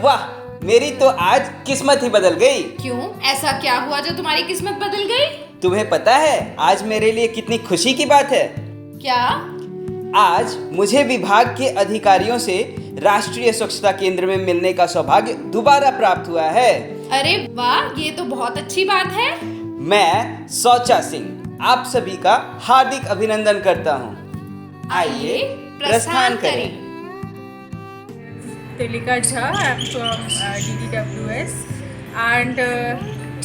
वाह, मेरी तो आज किस्मत ही बदल गई। क्यों? ऐसा क्या हुआ जो तुम्हारी किस्मत बदल गई? तुम्हें पता है आज मेरे लिए कितनी खुशी की बात है? क्या? आज मुझे विभाग के अधिकारियों से राष्ट्रीय स्वच्छता केंद्र में मिलने का सौभाग्य दोबारा प्राप्त हुआ है। अरे वाह, ये तो बहुत अच्छी बात है। मैं सौचा सिंह आप सभी का हार्दिक अभिनंदन करता हूँ। आइए प्रस्थान करें। Tilika Jha, I'm from DDWS, and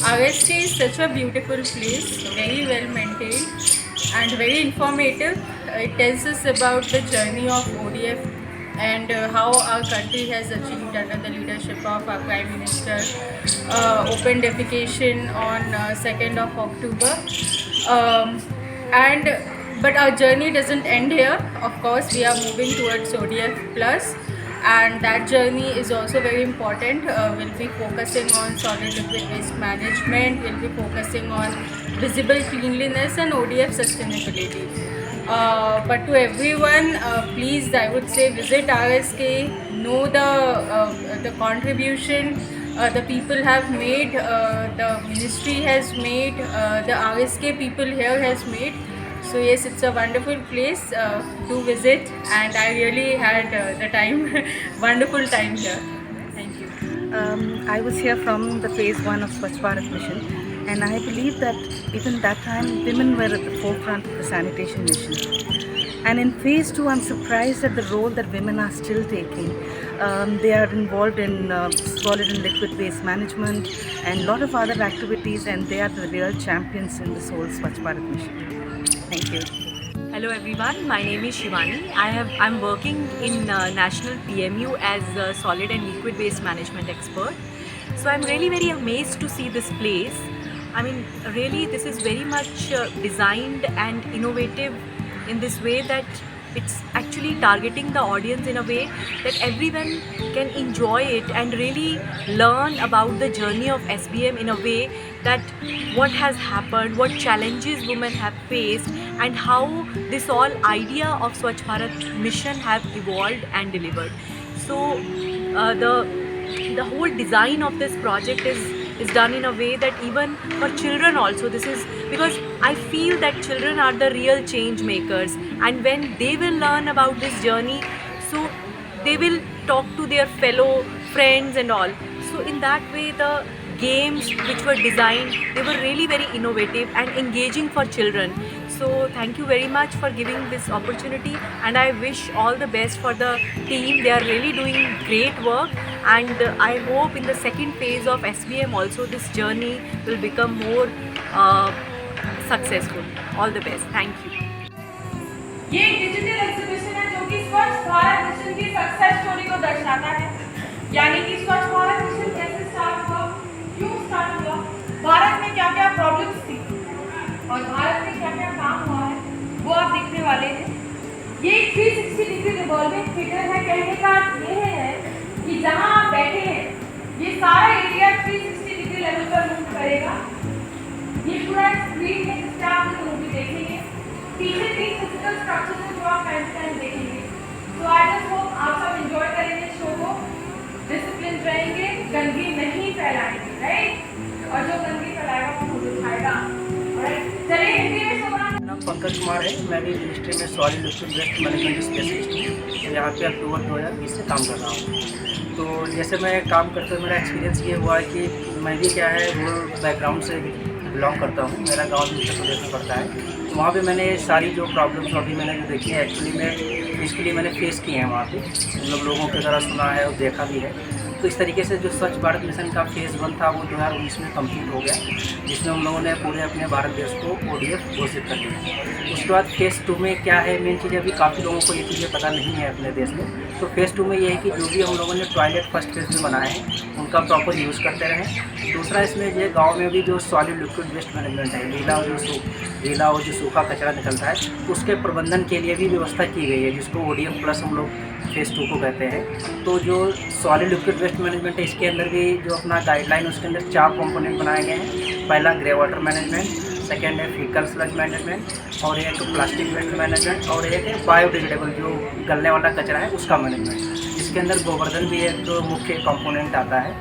RSK is such a beautiful place, very well maintained and very informative. It tells us about the journey of ODF and how our country has achieved under the leadership of our Prime Minister open defecation on 2nd of October. But our journey doesn't end here. Of course, we are moving towards ODF plus. And that journey is also very important. We'll be focusing on solid liquid waste management, we'll be focusing on visible cleanliness and ODF sustainability. But to everyone, please, I would say visit RSK, know the contribution the people have made, the ministry has made, the RSK people here has made. So yes, it's a wonderful place to visit, and I really had the time, wonderful time here. Thank you. I was here from the phase 1 of Swachh Bharat mission, and I believe that even that time women were at the forefront of the sanitation mission. And in phase 2, I'm surprised at the role that women are still taking. They are involved in solid and liquid waste management and a lot of other activities, and they are the real champions in this whole Swachh Bharat mission. Thank you. Hello everyone, my name is Shivani. I'm working in National PMU as a solid and liquid waste management expert. So I'm really very amazed to see this place. I mean, really this is very much designed and innovative in this way that it's actually targeting the audience in a way that everyone can enjoy it and really learn about the journey of SBM in a way that what has happened, what challenges women have faced, and how this all idea of Swachh Bharat mission have evolved and delivered. So the whole design of this project is done in a way that even for children also, this is because I feel that children are the real change makers, and when they will learn about this journey, so they will talk to their fellow friends and all. So in that way, the games which were designed, they were really very innovative and engaging for children. So thank you very much for giving this opportunity, and I wish all the best for the team. They are really doing great work, and I hope in the second phase of SBM also this journey will become more successful. All the best. Thank you. ये एक digital exhibition है जो कि स्वच्छ Bharat mission की success story को दर्शाता है, यानी कि स्वच्छ भारत मिशन कैसे स्टार्ट हुआ, क्यों स्टार्ट हुआ, भारत में क्या क्या प्रॉब्लम्स थी और भारत में क्या क्या काम हुआ है, वो आप देखने वाले हैं। ये 360 डिग्री रिवॉल्विंग फिगर है। कहने का ये है कि जहाँ आप बैठे हैं ये सारा एरिया 360 डिग्री लेवल पर मूव करेगा। ये पूरा स्क्रीन है जिससे आप मूवी देखेंगे। पीछे 3 फिजिकल स्ट्रक्चर्स हैं जो आप टाइम टू टाइम देखेंगे। तो आई जस्ट होप आप सब एंजॉय करेंगे शो को, डिसिप्लिन रहेंगे, गंदगी नहीं फैलाएंगे, राइट? और जो गंदगी फैलाएगा वो खुद उठाएगा। ऑलराइट, चलिए हिंदी में सुना। मेरा नाम पंकज कुमार है। मैं भी मिनिस्ट्री में solid liquid waste management specialist हूँ। तो यहाँ पे अक्टूबर 2020 से काम कर रहा हूँ। तो जैसे मैं काम करते हुए मेरा एक्सपीरियंस ये हुआ है कि मैं भी क्या है रूरल बैकग्राउंड से बिलोंग करता हूँ। मेरा गाँव भी उत्तर प्रदेश में पड़ता है। तो वहाँ पे मैंने सारी जो प्रॉब्लम्स अभी मैंने जो देखी है एक्चुअली में इसके मैंने फेस किए हैं वहाँ पे, मतलब लोगों के द्वारा सुना है और देखा भी है। तो इस तरीके से जो स्वच्छ भारत मिशन का फेज़ 1 था वो 2019 में कंप्लीट हो गया, जिसमें हम लोगों ने पूरे अपने भारत देश को ODF घोषित कर दिया। उसके बाद फेज़ 2 में क्या है, मेन चीज़ अभी काफ़ी लोगों को ये चीज़ें पता नहीं है अपने देश में। तो फेज़ 2 में ये है कि जो भी हम लोगों ने टॉयलेट फर्स्ट फेज़ में बनाए हैं उनका प्रॉपर यूज़ करते रहें। दूसरा इसमें जो गाँव में भी जो सॉलिड लिक्विड वेस्ट मैनेजमेंट है, गीला और जो सूखा कचरा निकलता है उसके प्रबंधन के लिए भी व्यवस्था की गई है, जिसको ODF प्लस हम लोग फेज़ 2 को कहते हैं। तो जो सॉलिड लिक्विड वेस्ट मैनेजमेंट है इसके अंदर भी जो अपना गाइडलाइन उसके अंदर 4 कंपोनेंट बनाए गए हैं। पहला ग्रे वाटर मैनेजमेंट, सेकेंड है फीकल स्लज मैनेजमेंट, और एक प्लास्टिक वेस्ट मैनेजमेंट, और एक है बायोडिग्रेडेबल जो गलने वाला कचरा है उसका मैनेजमेंट। जिसके अंदर गोवर्धन भी एक मुख्य कंपोनेंट आता है।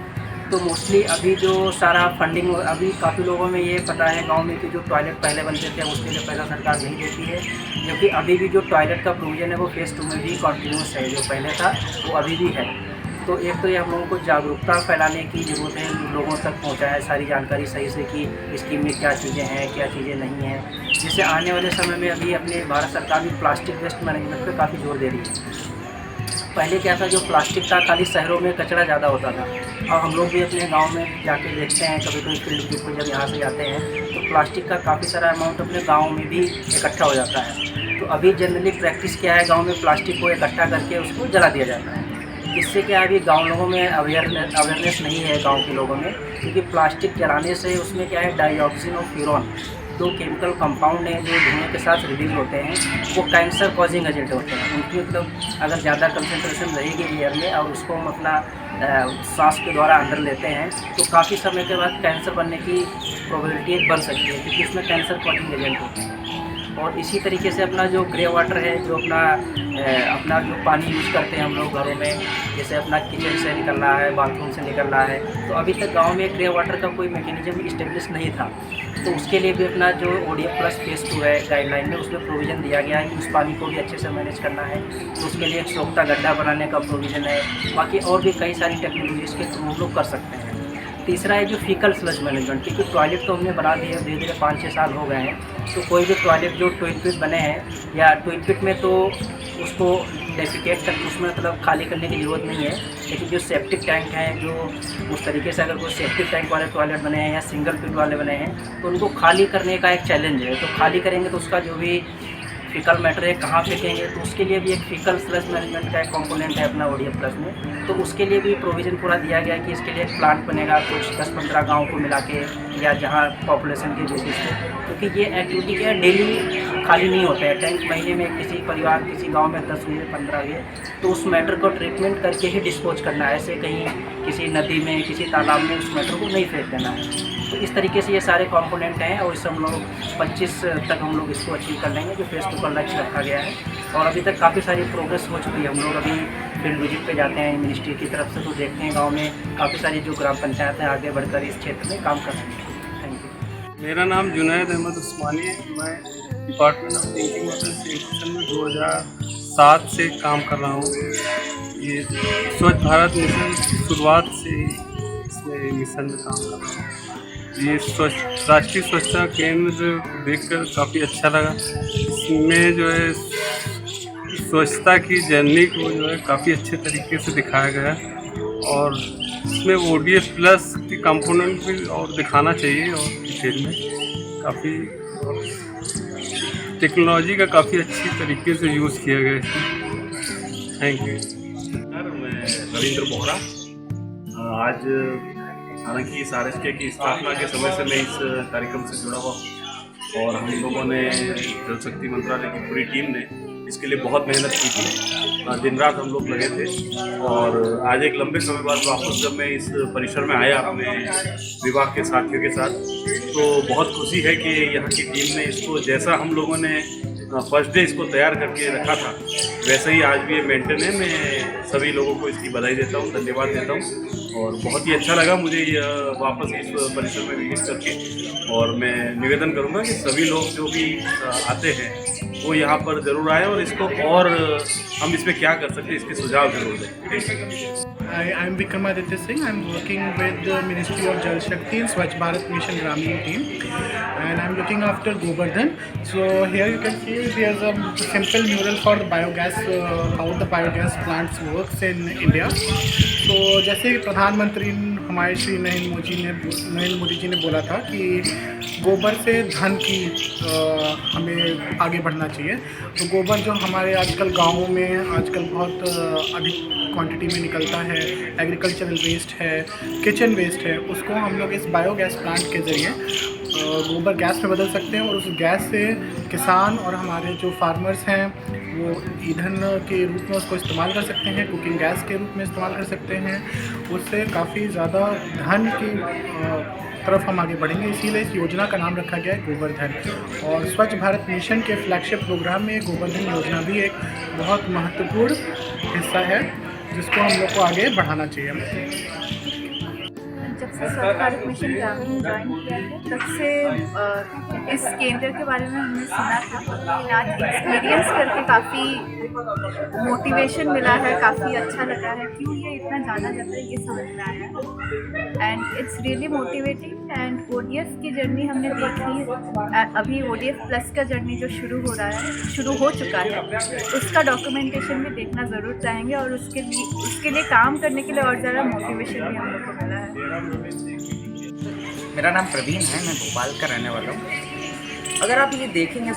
तो मोस्टली अभी जो सारा फंडिंग, अभी काफ़ी लोगों में ये पता है गांव में कि जो टॉयलेट पहले बनते थे उसके लिए पैसा सरकार नहीं देती है, जबकि अभी भी जो टॉयलेट का प्रोविज़न है वो फेज़ 2 में भी कंटिन्यूस है, जो पहले था वो अभी भी है। तो एक तो ये हम लोगों को जागरूकता फैलाने की ज़रूरत है, लोगों तक पहुंचाएं सारी जानकारी सही से कि स्कीम में क्या चीज़ें हैं, क्या चीज़ें नहीं हैं, जिससे आने वाले समय में अभी अपने भारत सरकार भी प्लास्टिक वेस्ट मैनेजमेंट पे काफ़ी जोर दे रही है। पहले क्या था, जो प्लास्टिक था खाली शहरों में कचरा ज़्यादा होता था, और हम लोग भी अपने गांव में जाके देखते हैं, कभी कभी फील्ड ट्रिप पर जब यहाँ से जाते हैं तो प्लास्टिक का काफ़ी सारा अमाउंट अपने गाँव में भी इकट्ठा हो जाता है। तो अभी जनरली प्रैक्टिस क्या है, गाँव में प्लास्टिक को इकट्ठा करके उसको जला दिया जाता है। इससे क्या है, अभी गाँव लोगों में अवेयरनेस नहीं है गाँव के लोगों में, क्योंकि प्लास्टिक जलाने से उसमें क्या है, डाइऑक्सिन और फ्यूरॉन दो केमिकल कंपाउंड हैं जो धुएं के साथ रिलीज होते हैं, वो कैंसर कॉजिंग एजेंट होते हैं। उनकी मतलब अगर ज़्यादा कंसनट्रेशन रहेगी एयर में और उसको हम अपना सांस के द्वारा अंदर लेते हैं तो काफ़ी समय के बाद कैंसर बनने की प्रोबेबिलिटी एक बढ़ सकती है, क्योंकि इसमें कैंसर कॉजिंग एजेंट होते हैं। और इसी तरीके से अपना जो ग्रे वाटर है, जो अपना जो पानी यूज़ करते हैं हम लोग घरों में, जैसे अपना किचन से निकल रहा है, बाथरूम से निकल रहा है, तो अभी तक गांव में ग्रे वाटर का कोई मैकेनिज्म इस्टेब्लिश नहीं था। तो उसके लिए भी अपना जो ODF प्लस फेज़ 2 है गाइडलाइन में, उसमें प्रोविज़न दिया गया है कि उस पानी को भी अच्छे से मैनेज करना है। तो उसके लिए एक सोखता गड्ढा बनाने का प्रोविज़न है। बाकी और भी कई सारी टेक्नोलॉजीज़ के थ्रू हम लोग कर सकते हैं। तीसरा है जो फीकल स्लज मैनेजमेंट, क्योंकि टॉयलेट तो हमने बना दिए, धीरे धीरे 5-6 साल हो गए हैं, तो कोई भी टॉयलेट जो ट्विन पिट बने हैं या ट्विन पिट में तो उसको डेफिकेट तक उसमें मतलब खाली करने की ज़रूरत नहीं है, लेकिन जो सेप्टिक टैंक हैं, जो उस तरीके से अगर कोई सेप्टिक टैंक वाले टॉयलेट बने हैं या सिंगल पिट वाले बने हैं तो उनको खाली करने का एक चैलेंज है। तो खाली करेंगे तो उसका जो भी फीकल मैटर है कहाँ फेंकेंगे, तो उसके लिए भी एक फीकल स्लज मैनेजमेंट का एक कंपोनेंट है अपना ODF प्लस में। तो उसके लिए भी प्रोविज़न पूरा दिया गया है कि इसके लिए एक प्लांट बनेगा कुछ 10-15 गाँव को मिला के, या जहाँ पॉपुलेशन के बेसिस पे, क्योंकि ये एक्टिविटी क्या है, डेली खाली नहीं होता है टैंक। महीने में किसी परिवार, किसी गाँव में 10 हुए, 15 हुए, तो उस मैटर को ट्रीटमेंट करके ही डिस्पोज करना है। ऐसे कहीं किसी नदी में, किसी तालाब में उस मैटर को नहीं फेंक देना है। तो इस तरीके से ये सारे कंपोनेंट हैं, और इससे हम लोग 25 तक हम लोग इसको अचीव कर लेंगे, जो फेज़ 2 का लक्ष्य रखा गया है। और अभी तक काफ़ी सारी प्रोग्रेस हो चुकी है। हम लोग अभी फील्ड विजिट पे जाते हैं मिनिस्ट्री की तरफ से, तो देखते हैं गांव में काफ़ी सारी जो ग्राम पंचायतें आगे बढ़कर इस क्षेत्र में काम कर रही हैं। Thank you. मेरा नाम जुनैद अहमद उस्मानी है। मैं department of drinking water sanitation में 2007 से काम कर रहा हूँ। ये स्वच्छ भारत मिशन की शुरुआत से इसमें मिशन में काम कर रहा हूँ। ये राष्ट्रीय स्वच्छता केंद्र देखकर काफ़ी अच्छा लगा। इसमें जो है स्वच्छता की जर्नी को जो है काफ़ी अच्छे तरीके से दिखाया गया, और इसमें ODF प्लस की कंपोनेंट भी और दिखाना चाहिए, और डिटेल में काफ़ी टेक्नोलॉजी का काफ़ी अच्छी तरीके से यूज़ किया गया है। Thank you. सर, मैं रविंद्र बोहरा। आज हालांकि इस RSK की स्थापना के समय से मैं इस कार्यक्रम से जुड़ा हुआ हूँ, और हम लोगों ने जल शक्ति मंत्रालय की पूरी टीम ने इसके लिए बहुत मेहनत की थी। दिन रात हम लोग लगे थे, और आज एक लंबे समय बाद वापस जब मैं इस परिसर में आया अपने विभाग के साथियों के साथ, तो बहुत खुशी है कि यहाँ की टीम ने इसको, जैसा हम लोगों ने फर्स्ट डे इसको तैयार करके रखा था, वैसे ही आज भी ये मेंटेन है। मैं सभी लोगों को इसकी बधाई देता हूँ, धन्यवाद देता हूँ, और बहुत ही अच्छा लगा मुझे वापस इस परिसर में विजिट करके। और मैं निवेदन करूँगा कि सभी लोग जो भी आते हैं वो यहाँ पर ज़रूर आए, और इसको और हम इसमें क्या कर सकते हैं इसके सुझाव ज़रूर दें। I am Vikramaditya Singh. I am working with the Ministry of Jal Shakti and Swachh Bharat Mission Gramin team, and I am looking after Govardhan. So here you can see there is a simple mural for the biogas, how the biogas plants works in India. So जैसे प्रधानमंत्री हमारे श्री नरेंद्र मोदी जी ने बोला था कि गोबर से धन की हमें आगे बढ़ना चाहिए। तो गोबर जो हमारे आजकल गाँवों में आजकल बहुत अधिक क्वांटिटी में निकलता है, एग्रीकल्चरल वेस्ट है, किचन वेस्ट है, उसको हम लोग इस बायोगैस प्लांट के ज़रिए गोबर गैस में बदल सकते हैं, और उस गैस से किसान और हमारे जो फार्मर्स हैं वो ईंधन के रूप में उसको इस्तेमाल कर सकते हैं, कुकिंग गैस के रूप में इस्तेमाल कर सकते हैं। उससे काफ़ी ज़्यादा धन की तरफ हम आगे बढ़ेंगे, इसीलिए इस योजना का नाम रखा गया है गोवर्धन। और स्वच्छ भारत मिशन के फ्लैगशिप प्रोग्राम में गोवर्धन योजना भी एक बहुत महत्वपूर्ण हिस्सा है। जिसको हम लोग को आगे बढ़ाना चाहिए। जब से स्वच्छ भारत मिशन ग्रामीण ज्वाइन किया है तब से इस केंद्र के बारे में हमने सुना था, लेकिन आज एक्सपीरियंस करके काफ़ी मोटिवेशन मिला है, काफ़ी अच्छा लगा है। क्यों ये इतना जाना जाता है ये समझ में आया and it's really motivating. And ODF की जर्नी हमने देखी, अभी ODF प्लस का जर्नी जो शुरू हो चुका है, उसका डॉक्यूमेंटेशन भी देखना ज़रूर चाहेंगे और उसके लिए काम करने के लिए और ज़्यादा मोटिवेशन भी हम लोग को मिला है। मेरा नाम प्रवीण है, मैं भोपाल का रहने वाला हूँ। अगर आप ये देखेंगे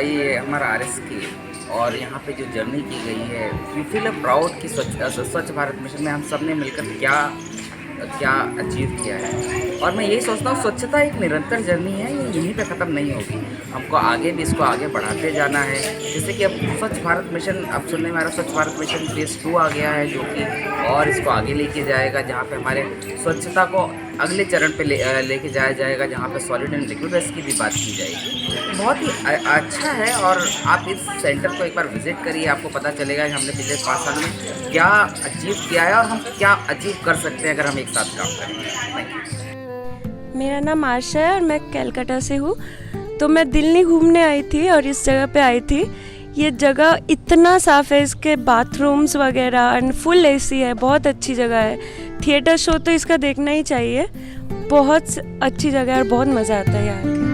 ये हमारा RS की और यहाँ पे जो जर्नी की गई है, वी फील प्राउड कि स्वच्छ भारत मिशन में हम सब ने मिलकर क्या अचीव किया है। और मैं यही सोचता हूँ स्वच्छता एक निरंतर जर्नी है, ये यहीं पे ख़त्म नहीं होगी, हमको आगे भी इसको आगे बढ़ाते जाना है। जैसे कि अब स्वच्छ भारत मिशन, अब सुनने में आ रहा स्वच्छ भारत मिशन फेज़ 2 आ गया है, जो कि और इसको आगे लेके जाएगा, जहाँ पे हमारे स्वच्छता को अगले चरण पे लेके जाया जाएगा, जहाँ पे सॉलिड एंड लिक्विड वेस्ट की भी बात की जाएगी। बहुत ही अच्छा है और आप इस सेंटर को एक बार विज़िट करिए, आपको पता चलेगा कि हमने पिछले 5 साल में क्या अचीव किया है और हम क्या अचीव कर सकते हैं अगर हम एक साथ काम करें। मेरा नाम आशा है और मैं कलकत्ता से हूँ। तो मैं दिल्ली घूमने आई थी और इस जगह पे आई थी। ये जगह इतना साफ़ है, इसके बाथरूम्स वगैरह एंड फुल AC है, बहुत अच्छी जगह है। थिएटर शो तो इसका देखना ही चाहिए, बहुत अच्छी जगह है और बहुत मज़ा आता है यहाँ।